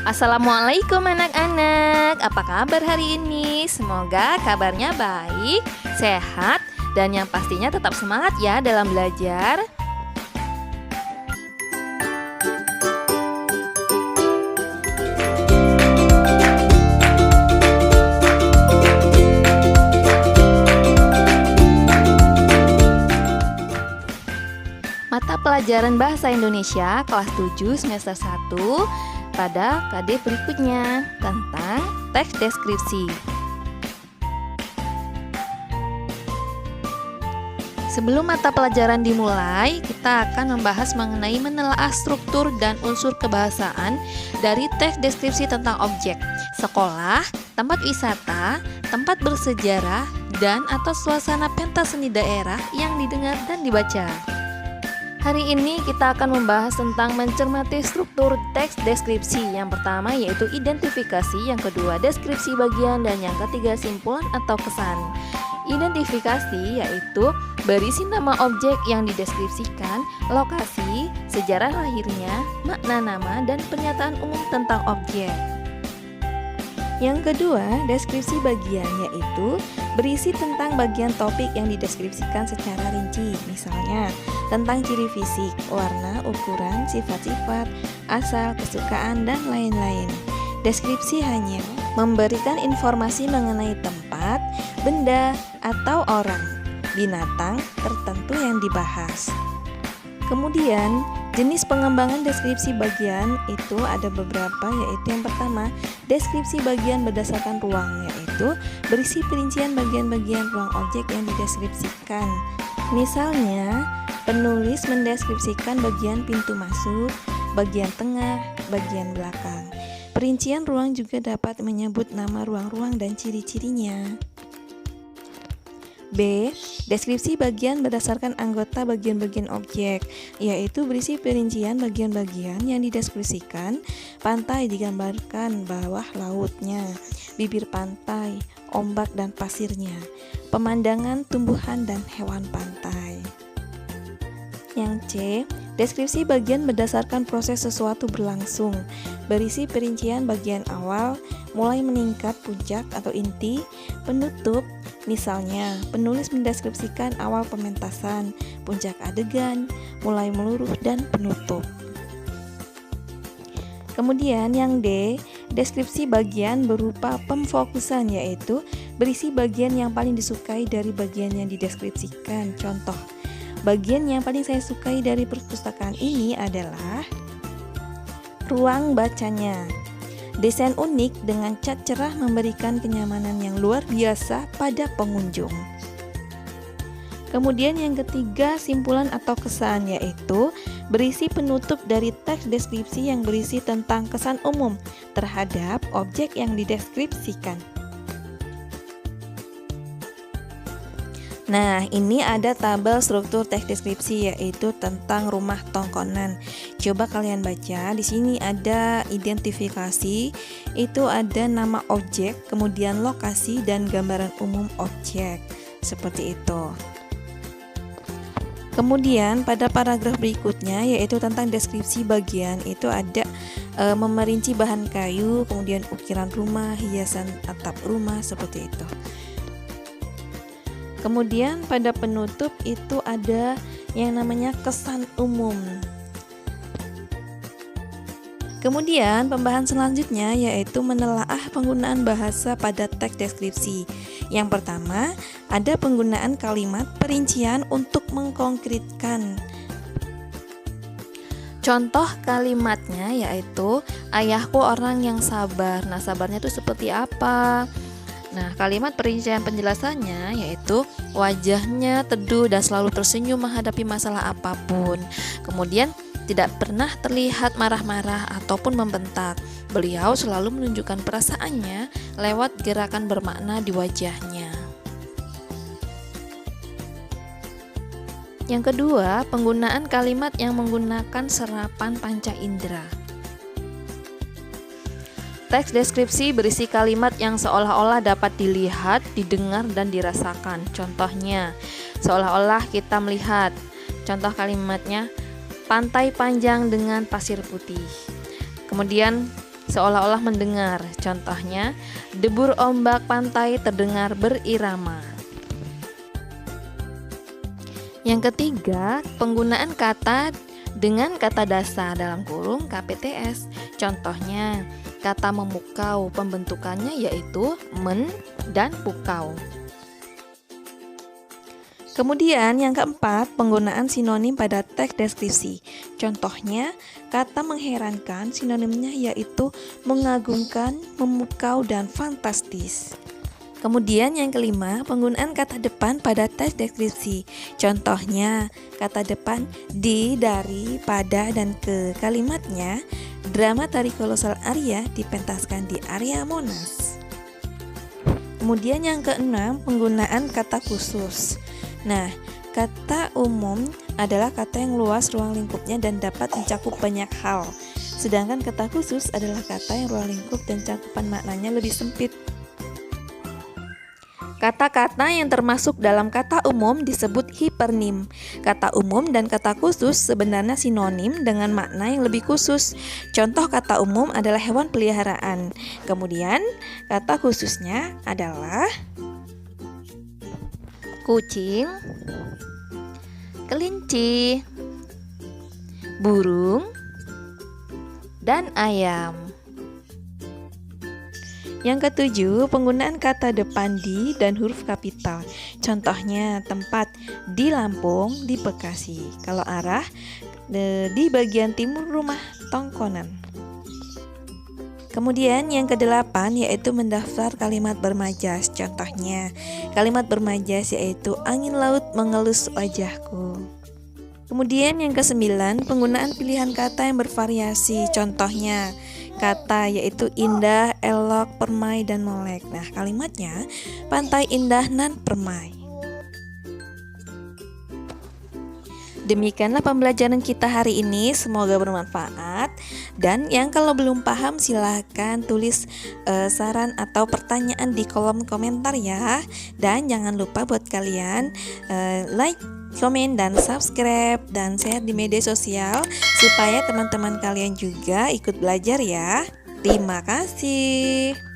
Assalamualaikum anak-anak, apa kabar hari ini? Semoga kabarnya baik, sehat, dan yang pastinya tetap semangat ya dalam belajar. Mata pelajaran Bahasa Indonesia kelas 7 semester 1 pada KD berikutnya tentang teks deskripsi. Sebelum mata pelajaran dimulai, kita akan membahas mengenai menelaah struktur dan unsur kebahasaan dari teks deskripsi tentang objek, sekolah, tempat wisata, tempat bersejarah, dan atau suasana pentas seni daerah yang didengar dan dibaca. Hari ini kita akan membahas tentang mencermati struktur teks deskripsi. Yang pertama yaitu identifikasi, yang kedua deskripsi bagian, dan yang ketiga simpulan atau kesan. Identifikasi yaitu berisi nama objek yang dideskripsikan, lokasi, sejarah lahirnya, makna nama, dan pernyataan umum tentang objek. Yang kedua, deskripsi bagian yaitu berisi tentang bagian topik yang dideskripsikan secara rinci. Misalnya, tentang ciri fisik, warna, ukuran, sifat-sifat, asal, kesukaan, dan lain-lain. Deskripsi hanya memberikan informasi mengenai tempat, benda, atau orang, binatang tertentu yang dibahas. Kemudian, jenis pengembangan deskripsi bagian itu ada beberapa, yaitu yang pertama, deskripsi bagian berdasarkan ruang, yaitu berisi perincian bagian-bagian ruang objek yang dideskripsikan. Misalnya, penulis mendeskripsikan bagian pintu masuk, bagian tengah, bagian belakang. Perincian ruang juga dapat menyebut nama ruang-ruang dan ciri-cirinya. B. Deskripsi bagian berdasarkan anggota bagian-bagian objek, yaitu berisi perincian bagian-bagian yang dideskripsikan. Pantai digambarkan bawah lautnya, bibir pantai, ombak dan pasirnya, pemandangan tumbuhan dan hewan pantai. Yang C. Deskripsi bagian berdasarkan proses sesuatu berlangsung, berisi perincian bagian awal, mulai meningkat puncak atau inti, penutup. Misalnya, penulis mendeskripsikan awal pementasan, puncak adegan, mulai meluruh, dan penutup. Kemudian yang D, deskripsi bagian berupa pemfokusan, yaitu berisi bagian yang paling disukai dari bagian yang dideskripsikan. Contoh, bagian yang paling saya sukai dari perpustakaan ini adalah ruang bacanya. Desain unik dengan cat cerah memberikan kenyamanan yang luar biasa pada pengunjung. Kemudian yang ketiga, simpulan atau kesan, yaitu berisi penutup dari teks deskripsi yang berisi tentang kesan umum terhadap objek yang dideskripsikan. Nah, ini ada tabel struktur teks deskripsi, yaitu tentang rumah tongkonan. Coba kalian baca, di sini ada identifikasi, itu ada nama objek, kemudian lokasi dan gambaran umum objek. Seperti itu. Kemudian pada paragraf berikutnya, yaitu tentang deskripsi bagian, itu ada memerinci bahan kayu, kemudian ukiran rumah, hiasan atap rumah, seperti itu. Kemudian pada penutup itu ada yang namanya kesan umum. Kemudian pembahasan selanjutnya yaitu menelaah penggunaan bahasa pada teks deskripsi. Yang pertama, ada penggunaan kalimat perincian untuk mengkonkretkan. Contoh kalimatnya yaitu ayahku orang yang sabar. Nah, sabarnya itu seperti apa? Nah, kalimat perincian penjelasannya yaitu wajahnya teduh dan selalu tersenyum menghadapi masalah apapun. Kemudian tidak pernah terlihat marah-marah ataupun membentak. Beliau selalu menunjukkan perasaannya lewat gerakan bermakna di wajahnya. Yang kedua, penggunaan kalimat yang menggunakan serapan panca indera. Teks deskripsi berisi kalimat yang seolah-olah dapat dilihat, didengar, dan dirasakan. Contohnya, seolah-olah kita melihat. Contoh kalimatnya, pantai panjang dengan pasir putih. Kemudian seolah-olah mendengar. Contohnya, debur ombak pantai terdengar berirama. Yang ketiga, penggunaan kata dengan kata dasar dalam kurung KPTS. Contohnya, kata memukau, pembentukannya yaitu men dan pukau. Kemudian yang keempat, penggunaan sinonim pada teks deskripsi. Contohnya, kata mengherankan sinonimnya yaitu mengagumkan, memukau, dan fantastis. Kemudian yang kelima, penggunaan kata depan pada teks deskripsi. Contohnya, kata depan di, dari, pada, dan ke. Kalimatnya, drama tari kolosal Arya dipentaskan di area Monas. Kemudian yang keenam, penggunaan kata khusus. Nah, kata umum adalah kata yang luas ruang lingkupnya dan dapat mencakup banyak hal. Sedangkan kata khusus adalah kata yang ruang lingkup dan cakupan maknanya lebih sempit. Kata-kata yang termasuk dalam kata umum disebut hipernim. Kata umum dan kata khusus sebenarnya sinonim dengan makna yang lebih khusus. Contoh kata umum adalah hewan peliharaan. Kemudian, kata khususnya adalah kucing, kelinci, burung, dan ayam. Yang ketujuh, penggunaan kata depan di dan huruf kapital. Contohnya, tempat di Lampung, di Bekasi. Kalau arah di bagian timur rumah Tongkonan. Kemudian yang kedelapan yaitu mendaftar kalimat bermajas. Contohnya, kalimat bermajas yaitu angin laut mengelus wajahku. Kemudian yang kesembilan, penggunaan pilihan kata yang bervariasi. Contohnya, kata yaitu indah, elok, permai, dan melek. Nah, kalimatnya pantai indah nan permai. Demikianlah pembelajaran kita hari ini, semoga bermanfaat. Dan yang kalau belum paham silahkan tulis saran atau pertanyaan di kolom komentar ya. Dan jangan lupa buat kalian like, komen, dan subscribe dan share di media sosial supaya teman-teman kalian juga ikut belajar ya. Terima kasih.